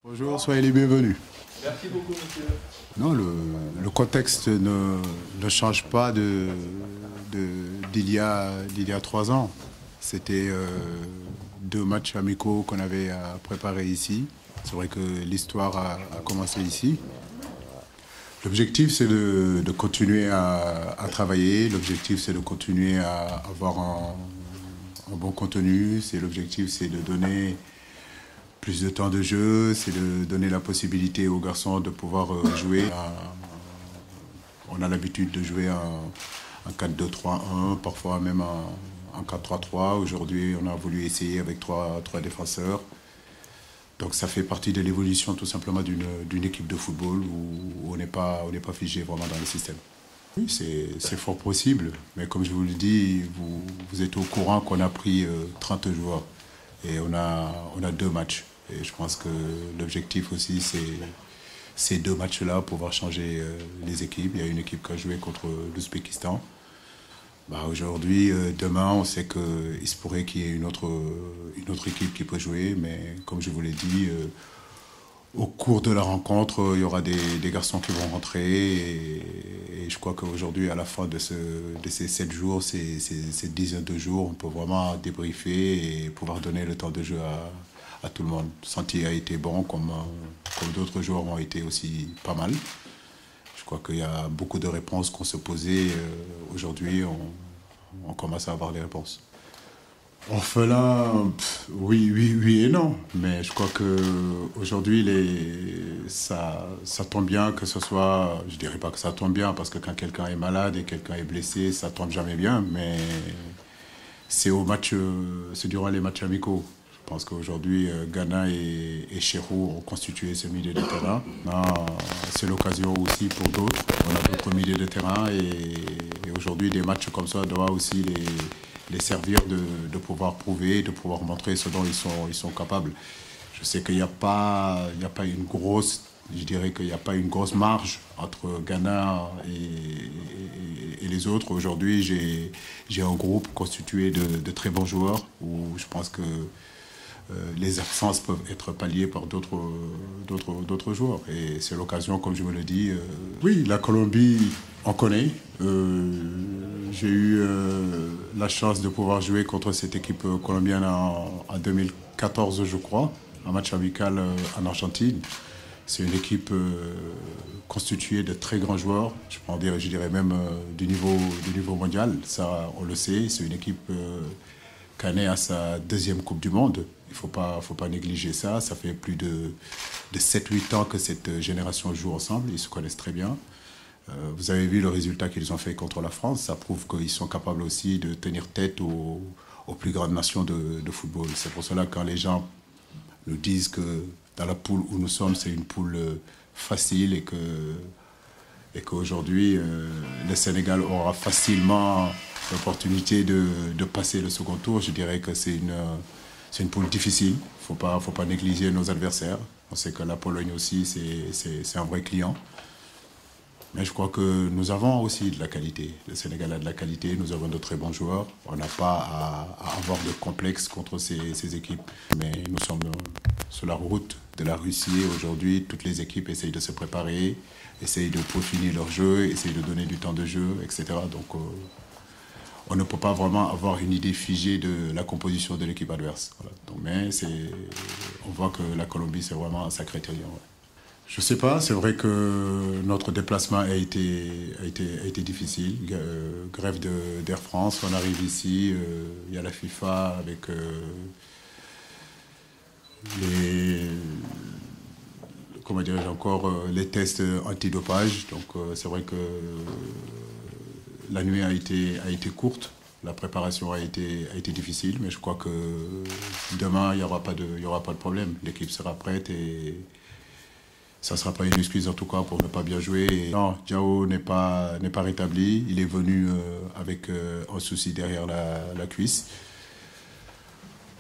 Bonjour, soyez les bienvenus. Merci beaucoup, monsieur. Non, le contexte ne change pas d'il y a 3 ans. C'était 2 matchs amicaux qu'on avait à préparer ici. C'est vrai que l'histoire a commencé ici. L'objectif, c'est de continuer à travailler. L'objectif, c'est de continuer à avoir un bon contenu. L'objectif, c'est de donner plus de temps de jeu, c'est de donner la possibilité aux garçons de pouvoir jouer. On a l'habitude de jouer en 4-2-3-1, parfois même en 4-3-3. Aujourd'hui, on a voulu essayer avec trois défenseurs. Donc ça fait partie de l'évolution tout simplement d'une équipe de football où on n'est pas figé vraiment dans le système. Oui, c'est fort possible, mais comme je vous le dis, vous êtes au courant qu'on a pris 30 joueurs et on a 2 matchs. Et je pense que l'objectif aussi, c'est ces 2 matchs-là, pouvoir changer les équipes. Il y a une équipe qui a joué contre l'Ouzbékistan. Aujourd'hui, demain, on sait qu'il se pourrait qu'il y ait une autre équipe qui peut jouer, mais comme je vous l'ai dit, au cours de la rencontre, il y aura des garçons qui vont rentrer et je crois qu'aujourd'hui, à la fin de ces 7 jours, ces 12 jours, on peut vraiment débriefer et pouvoir donner le temps de jeu à tout le monde. Santi a été bon, comme d'autres joueurs ont été aussi pas mal. Je crois qu'il y a beaucoup de réponses qu'on se posait. Aujourd'hui, on commence à avoir les réponses. Orphelin, oui et non. Mais je crois qu'aujourd'hui, ça tombe bien que ce soit... Je dirais pas que ça tombe bien, parce que quand quelqu'un est malade et quelqu'un est blessé, ça tombe jamais bien. Mais c'est c'est durant les matchs amicaux. Je pense qu'aujourd'hui, Ghana et Cheikhou ont constitué ce milieu de terrain. C'est l'occasion aussi pour d'autres. On a d'autres milieux de terrain et aujourd'hui, des matchs comme ça doivent aussi les servir de pouvoir prouver, de pouvoir montrer ce dont ils sont capables. Je sais qu'il n'y a pas une grosse... Je dirais qu'il n'y a pas une grosse marge entre Ghana et les autres. Aujourd'hui, j'ai un groupe constitué de très bons joueurs où je pense que les absences peuvent être palliées par d'autres joueurs. Et c'est l'occasion, comme je vous le dis. Oui, la Colombie, on connaît. J'ai eu la chance de pouvoir jouer contre cette équipe colombienne en 2014, je crois, un match amical en Argentine. C'est une équipe constituée de très grands joueurs, je dirais même du niveau mondial. Ça, on le sait, c'est une équipe qui en est à sa 2e Coupe du Monde. Il ne faut pas négliger ça. Ça fait plus de 7-8 ans que cette génération joue ensemble. Ils se connaissent très bien. Vous avez vu le résultat qu'ils ont fait contre la France. Ça prouve qu'ils sont capables aussi de tenir tête aux plus grandes nations de football. C'est pour cela que quand les gens nous disent que dans la poule où nous sommes, c'est une poule facile et qu'aujourd'hui, le Sénégal aura facilement l'opportunité de passer le second tour, je dirais que c'est une poule difficile. Il ne faut pas négliger nos adversaires. On sait que la Pologne aussi, c'est un vrai client. Mais je crois que nous avons aussi de la qualité. Le Sénégal a de la qualité, nous avons de très bons joueurs. On n'a pas à avoir de complexe contre ces équipes. Mais nous sommes sur la route de la Russie. Aujourd'hui, toutes les équipes essayent de se préparer, essayent de peaufiner leur jeu, essayent de donner du temps de jeu, etc. Donc, on ne peut pas vraiment avoir une idée figée de la composition de l'équipe adverse. Voilà. Donc, mais on voit que la Colombie, c'est vraiment un sacré terrier. Ouais. Je ne sais pas, c'est vrai que notre déplacement a été difficile. Grève d'Air France, on arrive ici, il y a la FIFA avec comment dirais-je encore, les tests antidopage. Donc c'est vrai que la nuit a été courte, la préparation a été difficile, mais je crois que demain, il n'y aura pas de problème. L'équipe sera prête et ça ne sera pas une excuse en tout cas pour ne pas bien jouer. Et non, Diao n'est pas rétabli. Il est venu avec un souci derrière la cuisse.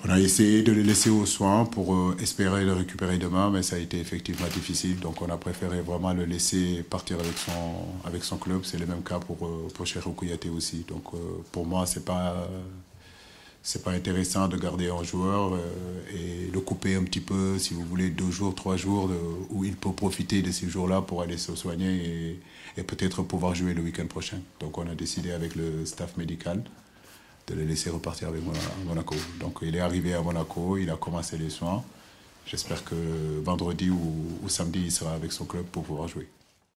On a essayé de le laisser aux soins pour espérer le récupérer demain, mais ça a été effectivement difficile. Donc on a préféré vraiment le laisser partir avec son club. C'est le même cas pour Cheikhou Kouyaté aussi. Donc pour moi, c'est pas c'est pas intéressant de garder un joueur et le couper un petit peu, si vous voulez, 2 jours, 3 jours, où il peut profiter de ces jours-là pour aller se soigner et peut-être pouvoir jouer le week-end prochain. Donc on a décidé avec le staff médical de le laisser repartir avec Monaco. Donc il est arrivé à Monaco, il a commencé les soins. J'espère que vendredi ou samedi, il sera avec son club pour pouvoir jouer.